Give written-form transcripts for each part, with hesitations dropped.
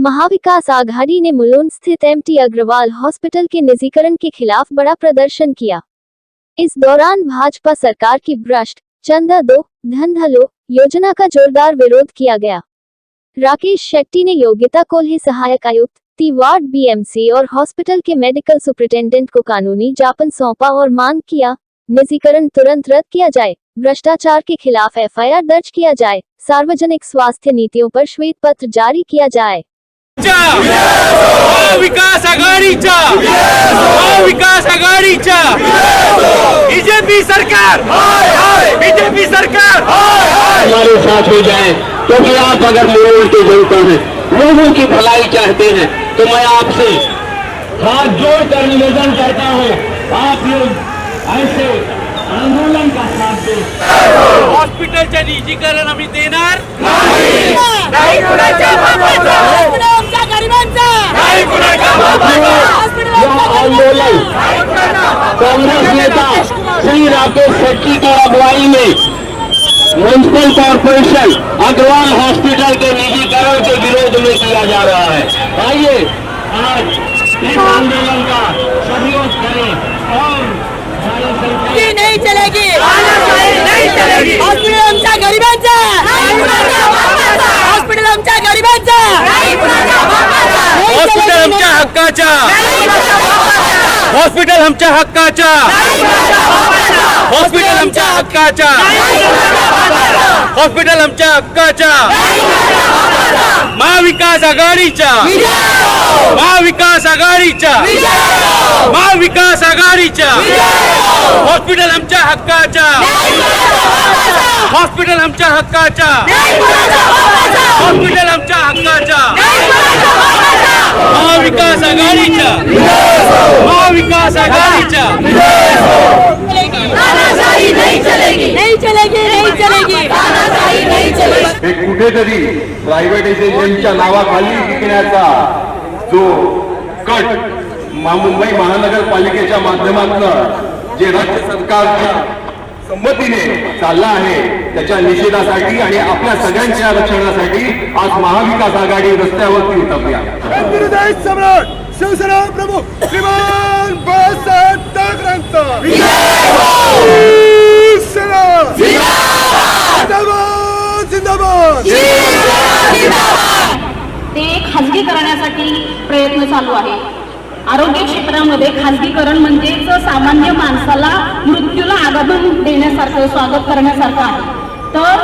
महाविकास आघाड़ी ने मुलुंड स्थित MT Agarwal hospital के निजीकरण के खिलाफ बड़ा प्रदर्शन किया। इस दौरान भाजपा सरकार की भ्रष्ट, चंदा दो, धंधा लो योजना का जोरदार विरोध किया गया। राकेश शेट्टी ने योग्यता कोल्हे सहायक आयुक्त, वार्ड बीएमसी और हॉस्पिटल के मेडिकल सुपरिटेंडेंट को कानूनी ज्ञापन सौंपा और मांग किया, निजीकरण तुरंत रद्द किया जाए, भ्रष्टाचार के खिलाफ एफआईआर दर्ज किया जाए, सार्वजनिक स्वास्थ्य नीतियों पर श्वेत पत्र जारी किया जाए। विकास आघाडीचा विकास आघाडीचा बीजेपी सरकार हमारे साथ हो जाए, क्योंकि आप अगर मुलुंड के जनता हैं, लोगों की भलाई चाहते हैं, तो मैं आपसे हाथ जोड़कर निवेदन करता हूं, आप लोग ऐसे आंदोलन का साथ दें। हॉस्पिटलचे निजीकरण आम्ही देणार आंदोलन कांग्रेस नेता श्री राकेश शेट्टी की अगुवाई में म्युनिसिपल कॉर्पोरेशन अग्रवाल हॉस्पिटल के निजीकरण के विरोध में किया जा रहा है। आइए आज इस आंदोलन का सहयोग करें और नहीं चलेगी, हॉस्पिटल आमच्या गरिबांचा, हॉस्पिटल आमच्या गरिबांचा, हॉस्पिटल आमच्या हक्काचा, हॉस्पिटल आमच्या हक्काचा, हॉस्पिटल आमच्या हक्काचा, हॉस्पिटल आमच्या हक्काचा, महाविकास आघाडीचा, महाविकास आघाडीचा, महाविकास आघाडीचा, हॉस्पिटल आमच्या हक्काचा, हॉस्पिटल आमच्या हक्काचा, हॉस्पिटल आमच्या हक्काचा, महाविकास आघाडीचा, महाविकास आघाडीचा। नहीं चलेगी, नहीं चलेगी, नहीं चलेगी, नहीं चलेगी। हे कुठेतरी प्रायव्हेटायझेशनच्या नावाखाली विकण्याचा जो कट मुंबई महानगरपालिकेच्या माध्यमातून जे राज्य सरकारच्या संमतीने चालला आहे, त्याच्या निषेधासाठी आणि आपल्या सगळ्यांच्या रक्षणासाठी आज महाविकास आघाडी रस्त्यावरती उतरली आहे। सम्राट शिवसेना प्रमुख श्रीमान बाळासाहेब ठाकरेंचा जिंदाबाद। ते खाजगी करण्यासाठी प्रयत्न चालू आहे। आरोग्य क्षेत्रामध्ये खाजगीकरण म्हणजेच सामान्य माणसाला मृत्यूला आगमन देण्यासारखं, स्वागत करण्यासारखं आहे। तर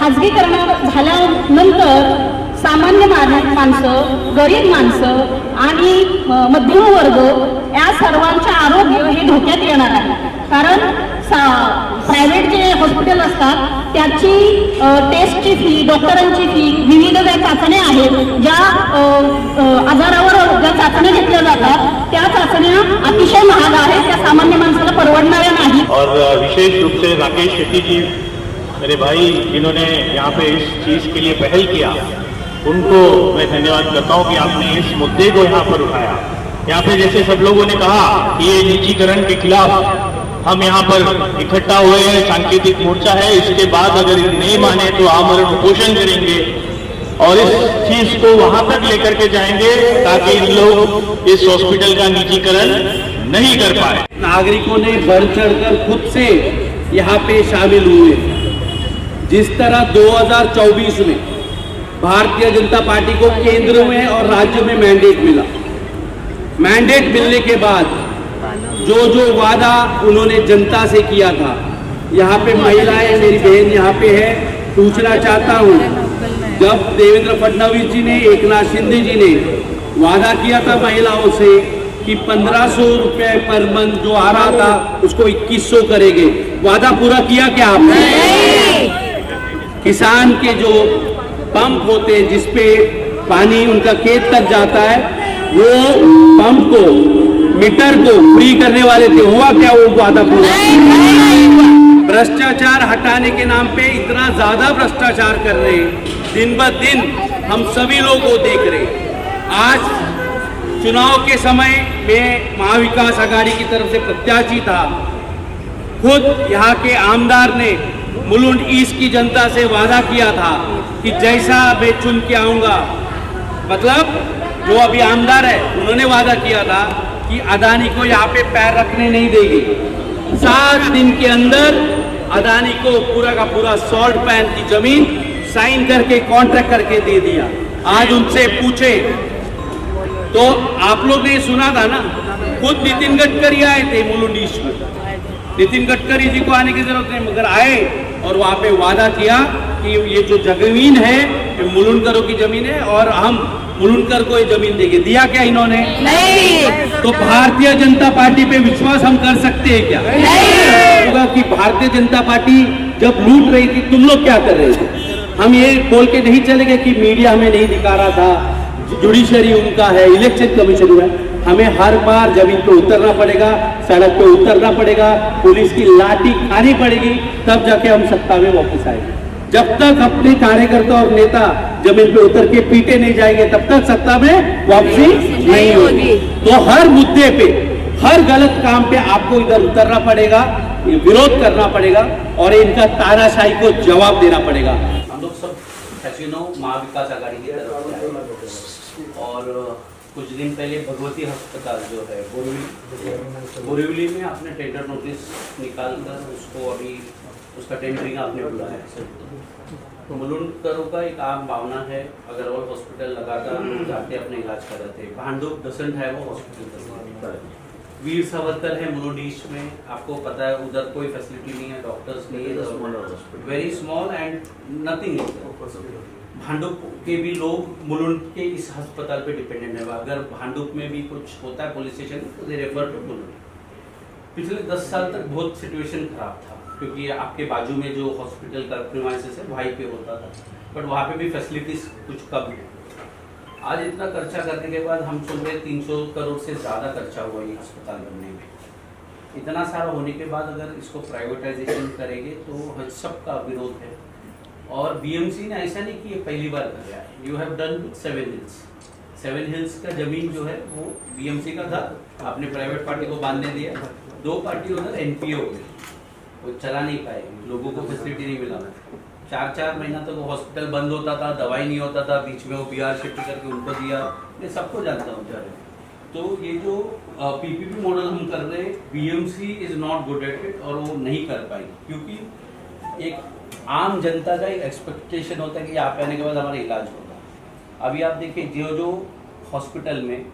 खाजगीकरण झाल्यानंतर सामान्य माणसं, गरीब माणसं आणि मध्यम वर्ग या सर्वांचे आरोग्य हे धोक्यात येणार आहे। कारण प्रायव्हेट जे हॉस्पिटल असतात त्याची टेस्टची फी, डॉक्टरांची फी, विविध ज्या चाचण्या आहेत, ज्या आजारावर ज्या चाचण्या घेतल्या जातात त्या चाचण्या अतिशय महाग आहेत, त्या सामान्य माणसाला परवडणाऱ्या नाही। और विशेष रूप से राकेश शेट्टी जी मेरे भाई जिन्होंने यहाँ पे इस चीज के लिए पहल किया, उनको मैं धन्यवाद करता हूँ कि आपने इस मुद्दे को यहाँ पर उठाया। यहाँ पे जैसे सब लोगों ने कहा कि ये निजीकरण के खिलाफ हम यहाँ पर इकट्ठा हुए हैं, सांकेतिक मोर्चा है। इसके बाद अगर नहीं माने तो आमरण उपोषण करेंगे और इस चीज को वहां तक लेकर के जाएंगे ताकि इन लोग इस हॉस्पिटल का निजीकरण नहीं कर पाए। नागरिकों ने बढ़ चढ़कर खुद से यहाँ पे शामिल हुए। जिस तरह 2024 में भारतीय जनता पार्टी को केंद्र में और राज्य में मैंडेट मिला, मैंडेट मिलने के बाद जो वादा उन्होंने जनता से किया था, यहाँ पे महिलाएं, मेरी बहन यहाँ पे है, पूछना चाहता हूँ, जब देवेंद्र फडणवीस जी ने, एकनाथ शिंदे जी ने वादा किया था महिलाओं से कि 1500 रुपए पर मंथ जो आ रहा था उसको 2100 करेंगे, वादा पूरा किया क्या आपने? किसान के जो पंप होते हैं जिसपे पानी उनका खेत तक जाता है, वो पंप को, मीटर को फ्री करने वाले थे, हुआ क्या वो वादा पूरा? भ्रष्टाचार हटाने के नाम पे इतना ज्यादा भ्रष्टाचार कर रहे हैं, दिन ब दिन हम सभी लोग वो देख रहे हैं। आज चुनाव के समय में महाविकास आघाड़ी की तरफ से प्रत्याशी था, खुद यहाँ के आमदार ने मुलुंड ईस्ट की जनता से वादा किया था कि जैसा मैं चुन के आऊंगा मतलब जो अभी आमदार है उन्होंने वादा किया था कि अदानी को यहाँ पे पैर रखने नहीं देगी। 7 दिन के अंदर अदानी को पूरा का पूरा सॉल्ट पैन की जमीन साइन करके कॉन्ट्रैक्ट करके दे दिया। आज उनसे पूछे तो आप लोग ने सुना था ना, खुद नितिन गडकरी आए थे मुलुंड ईस्ट में। नितिन गडकरी जी को आने की जरूरत नहीं, मगर आए और वहां पे वादा किया कि ये जो जमीन है ये मुलुंडकरों की जमीन है और हम मुलुंडकर को ये जमीन देंगे। दिया क्या इन्होंने? नहीं। तो भारतीय जनता पार्टी पे विश्वास हम कर सकते हैं क्या? नहीं। होगा कि भारतीय जनता पार्टी जब लूट रही थी तुम लोग क्या कर रहे थे? हम ये बोल के नहीं चले गए कि मीडिया हमें नहीं दिखा रहा था, जुडिशरी उनका है, इलेक्शन कमीशन है। हमें हर बार जमीन पे उतरना पड़ेगा, सड़क पे उतरना पड़ेगा, पुलिस की लाठी खानी पड़ेगी, तब जाके हम सत्ता में वापस आएंगे। जब तक अपने कार्यकर्ता और नेता जमीन पे उतर के पीटे नहीं जाएंगे तब तक सत्ता में वापसी नहीं होगी। तो हर मुद्दे पे, हर गलत काम पे आपको इधर उतरना पड़ेगा, विरोध करना पड़ेगा और इनका तानाशाही को जवाब देना पड़ेगा। हम लोग सब महाविकास आघाड़ी की तरफ से आए और कुछ दिन पहले भगवती अस्पताल जो है बोरीवली में आपने टेंडर नोटिस निकालकर उसको अभी उसका टेंडरिंग आपने बुलाया। तो मुलुंडकरों का एक आम भावना है, अग्रवाल हॉस्पिटल लगातार लोग जाके अपने इलाज कराते हैं। भांडुप डसेंट है वो हॉस्पिटल, वीर सावरकर है मुलुंड ईस्ट में, आपको पता है उधर कोई फैसिलिटी नहीं है, डॉक्टर्स नहीं है, very small and nothing. Bhandup के भी लोग मुलुंड के इस अस्पताल पे डिपेंडेंट है। अगर भांडुप में भी कुछ होता है पुलिस स्टेशन तो दे रेफर टू मुलुंड। पिछले 10 साल तक बहुत सिचुएशन खराब था क्योंकि आपके बाजू में जो हॉस्पिटल का प्रीमाइसेस है वहीं पे होता था, बट वहाँ पे भी फैसिलिटीज कुछ कम है। आज इतना खर्चा करने के बाद हम सुन रहे 300 करोड़ से ज़्यादा खर्चा हुआ ये अस्पताल बनने में। इतना सारा होने के बाद अगर इसको प्राइवेटाइजेशन करेंगे तो सबका विरोध है। और बीएमसी ने ऐसा नहीं कि ये पहली बार कर रहा है, you have done with 7 hills. 7 hills का जमीन जो है वो बीएमसी का था, आपने प्राइवेट पार्टी को बांधने दिया। 2 पार्टी उधर एनपीओ हो गई, वो चला नहीं पाए, लोगों को फैसिलिटी नहीं मिला। 4-4 महीना तक वो हॉस्पिटल बंद होता था, दवाई नहीं होता था, बीच में वो बीआर शिफ्ट करके उनको दिया, मैं सबको जानता हूँ बेचारे। तो ये जो पीपीपी मॉडल हम कर रहे हैं, BMC is not good at it और वो नहीं कर पाई क्योंकि एक आम जनता का एक एक्सपेक्टेशन होता है कि यहाँ पे आने के बाद हमारा इलाज होगा। अभी आप देखिए जो हॉस्पिटल में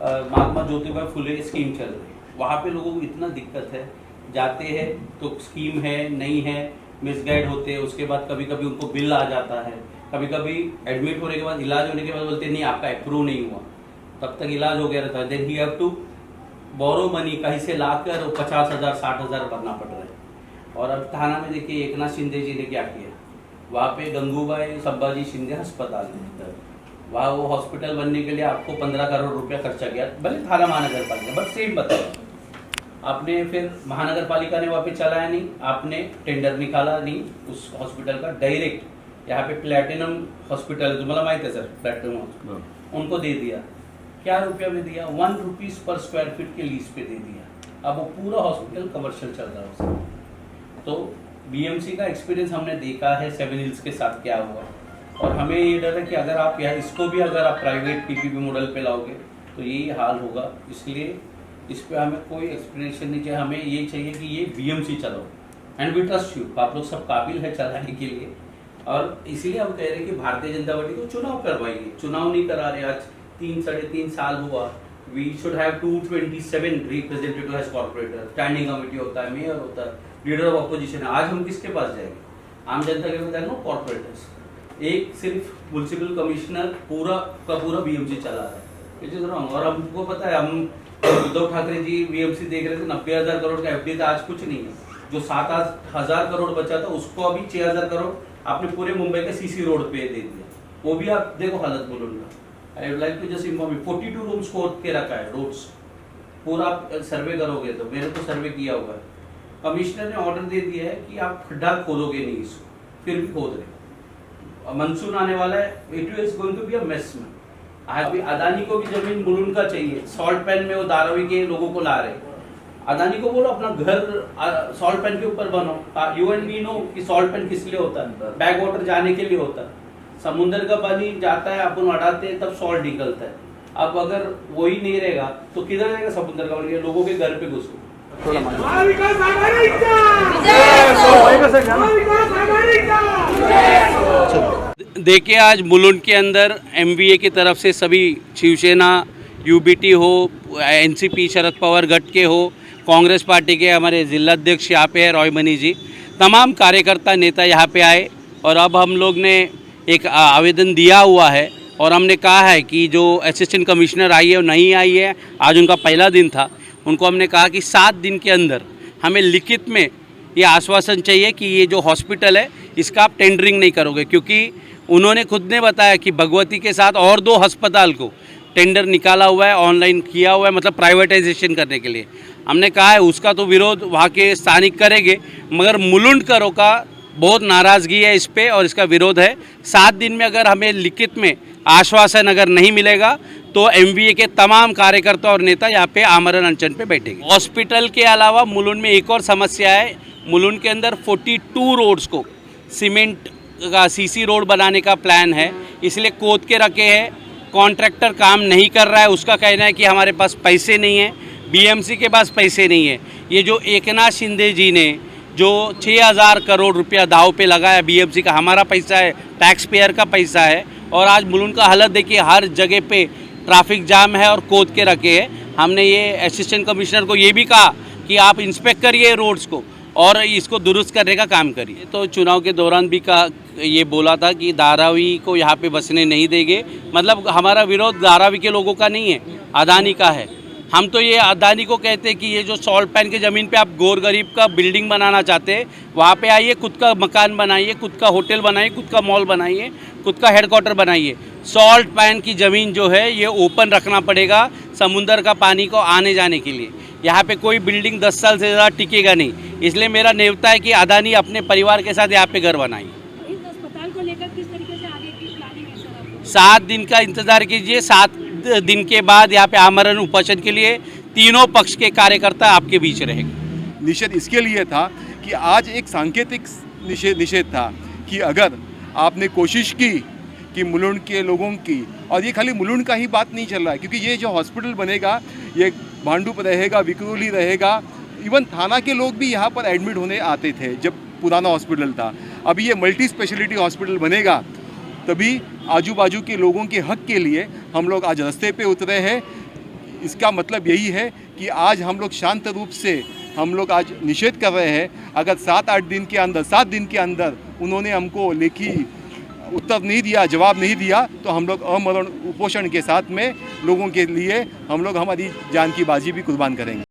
महात्मा ज्योतिबा फुले स्कीम चल रही है, वहाँ पे लोगों को इतना दिक्कत है, जाते हैं तो स्कीम है नहीं है, मिसगाइड होते हैं, उसके बाद कभी कभी उनको बिल आ जाता है, कभी कभी एडमिट होने के बाद इलाज होने के बाद बोलते हैं नहीं आपका अप्रूव नहीं हुआ, तब तक इलाज हो गया रहता है। Then he have to borrow money, कहीं से लाकर 50,000 60,000 भरना पड़ रहा है। और अब थाना में देखिए एकनाथ शिंदे जी ने क्या किया, वहाँ पे गंगूबाई संभाजी शिंदे अस्पताल है, वहाँ वो हॉस्पिटल बनने के लिए आपको 15 करोड़ रुपया खर्चा किया, भले थाना महानगर पालिका, बट सेम बताया आपने। फिर महानगर पालिका ने वहाँ पे चलाया नहीं, आपने टेंडर निकाला नहीं उस हॉस्पिटल का, डायरेक्ट यहाँ पे प्लैटिनम हॉस्पिटल तुम्हाला माहित है सर, प्लैटिनम हॉस्पिटल उनको दे दिया। क्या रुपया में दिया? 1 रुपीज पर स्क्वायर फीट के लीज पे दे दिया। अब वो पूरा हॉस्पिटल कमर्शियल चल रहा है उसमें। तो बीएमसी का एक्सपीरियंस हमने देखा है 7 हिल्स के साथ क्या हुआ, और हमें ये डर है कि अगर आप यहाँ इसको भी अगर आप प्राइवेट पीपीपी मॉडल पे लाओगे तो यही हाल होगा। इसलिए इस पर हमें कोई एक्सप्लेनेशन नहीं चाहिए, हमें ये चाहिए कि ये बीएमसी चलाओ एंड वी ट्रस्ट यू, आप लोग सब काबिल है चलाने के लिए। और इसीलिए हम कह रहे हैं कि भारतीय जनता पार्टी को चुनाव करवाइए, चुनाव नहीं करा रहे। आज 3-3.5 साल हुआ, we should have 227 representative as corporator, standing committee होता है, मेयर होता है, लीडर ऑफ अपोजिशन। आज हम किसके पास जाएंगे? आम जनता के पास जाएंगे, कॉर्पोरेटर्स। एक सिर्फ म्युनिसिपल कमिश्नर पूरा का पूरा बीएमसी चला रहा है, इट इज रॉन्ग। और हमको पता है, हम उद्धव ठाकरे जी बीएमसी देख रहे थे, 90,000 करोड़ का एफडी था, आज कुछ नहीं है। जो 7,000 करोड़ बचा था उसको अभी 6,000 करोड़ आपने पूरे मुंबई के सीसी रोड पे दे दिया, वो भी आप देखो हालत बोलूंगा। I would like to just inform you, 42 rooms खोद के रखा है रोड्स, पूरा आप सर्वे करोगे तो, मैंने तो सर्वे किया हुआ है। कमिश्नर ने ऑर्डर दे दिया है कि आप खड्डा खोदोगे नहीं इसको, फिर भी खोद रहे। मानसून आने वाला है, it is going to be a mess में। अभी अदानी को भी जमीन मुलुंड का चाहिए, सॉल्ट पैन में वो धारावी के लोगों को ला रहे। अदानी को बोलो अपना घर सॉल्ट पैन के ऊपर बनाओ। यू एंड मी नो कि सॉल्ट पैन किस लिए होता है, बैक वाटर जाने के लिए होता है। समुद्र का पानी जाता है, अपन हटाते हैं तब सॉल्ट निकलता है। अब अगर वही नहीं रहेगा तो किधर जाएगा समुद्र का पानी? लोगों के घर पे घुसो। महाविकास आघाडीचा महाविकास आघाडीचा देखिए, आज मुलुंड के अंदर MVA की तरफ से सभी शिवसेना, UBT हो, NCP शरद पवार गट के हो, कांग्रेस पार्टी के हमारे जिलाध्यक्ष यहाँ पे है रॉयमनी जी, तमाम कार्यकर्ता नेता यहाँ पे आए और अब हम लोग ने एक आवेदन दिया हुआ है और हमने कहा है कि जो असिस्टेंट कमिश्नर आई है और नहीं आई है, आज उनका पहला दिन था, उनको हमने कहा कि 7 दिन के अंदर हमें लिखित में ये आश्वासन चाहिए कि ये जो हॉस्पिटल है इसका आप टेंडरिंग नहीं करोगे, क्योंकि उन्होंने खुद ने बताया कि भगवती के साथ और 2 अस्पताल को टेंडर निकाला हुआ है, ऑनलाइन किया हुआ है, मतलब प्राइवेटाइजेशन करने के लिए। हमने कहा है उसका तो विरोध वहाँ के स्थानिक करेंगे, मगर मुलुंडकरों का बहुत नाराज़गी है इस पे और इसका विरोध है। 7 दिन में अगर हमें लिखित में आश्वासन अगर नहीं मिलेगा तो MVA के तमाम कार्यकर्ता और नेता यहाँ पे आमरण अनशन पे बैठेंगे। हॉस्पिटल के अलावा मुलुंड में एक और समस्या है। मुलुंड के अंदर 42 रोड्स को सीमेंट का CC रोड बनाने का प्लान है, इसलिए खोद के रखे हैं। कॉन्ट्रैक्टर काम नहीं कर रहा है, उसका कहना है कि हमारे पास पैसे नहीं है, BMC के पास पैसे नहीं है। ये जो एकनाथ शिंदे जी ने जो 6000 करोड़ रुपया दाव पे लगाया, BMC का हमारा पैसा है, टैक्स पेयर का पैसा है, और आज मुलुंड का हालत देखिए, हर जगह पे ट्रैफिक जाम है और खोद के रखे हैं। हमने ये असिस्टेंट कमिश्नर को ये भी कहा कि आप इंस्पेक्ट करिए रोड्स को और इसको दुरुस्त करने का काम करिए। तो चुनाव के दौरान भी ये बोला था कि धारावी को यहाँ पे बसने नहीं देंगे, मतलब हमारा विरोध धारावी के लोगों का नहीं है, अदानी का है। हम तो ये अदानी को कहते हैं कि ये जो सॉल्ट पैन की ज़मीन पे आप गोर गरीब का बिल्डिंग बनाना चाहते हैं, वहाँ पे आइए, खुद का मकान बनाइए, खुद का होटल बनाइए, खुद का मॉल बनाइए, खुद का हेडक्वार्टर बनाइए। सॉल्ट पैन की ज़मीन जो है ये ओपन रखना पड़ेगा समुंदर का पानी को आने जाने के लिए। यहाँ पे कोई बिल्डिंग 10 साल से ज़्यादा टिकेगा नहीं, इसलिए मेरा नेवता है कि अदानी अपने परिवार के साथ यहाँ पे घर बनाइए। इस अस्पताल को लेकर किस तरीके से आगे की प्लानिंग है सर आपकी? 7 दिन का इंतज़ार कीजिए, 7 दिन के बाद यहाँ पे आमरण उपोषण के लिए तीनों पक्ष के कार्यकर्ता आपके बीच रहेंगे। निषेध इसके लिए था कि आज एक सांकेतिक निषेध था कि अगर आपने कोशिश की कि मुलुंड के लोगों की, और ये खाली मुलुंड का ही बात नहीं चल रहा है, क्योंकि ये जो हॉस्पिटल बनेगा ये भांडुप रहेगा, विक्रोली रहेगा, इवन थाना के लोग भी यहाँ पर एडमिट होने आते थे जब पुराना हॉस्पिटल था। अभी ये मल्टी स्पेशलिटी हॉस्पिटल बनेगा, तभी आजू बाजू के लोगों के हक के लिए हम लोग आज रास्ते पे उतरे हैं। इसका मतलब यही है कि आज हम लोग शांत रूप से हम लोग आज निषेध कर रहे हैं। अगर 7 दिन के अंदर उन्होंने हमको लेखी उत्तर नहीं दिया, जवाब नहीं दिया, तो हम लोग अमरण उपोषण के साथ में लोगों के लिए हम लोग हमारी जान की बाजी भी कुर्बान करेंगे।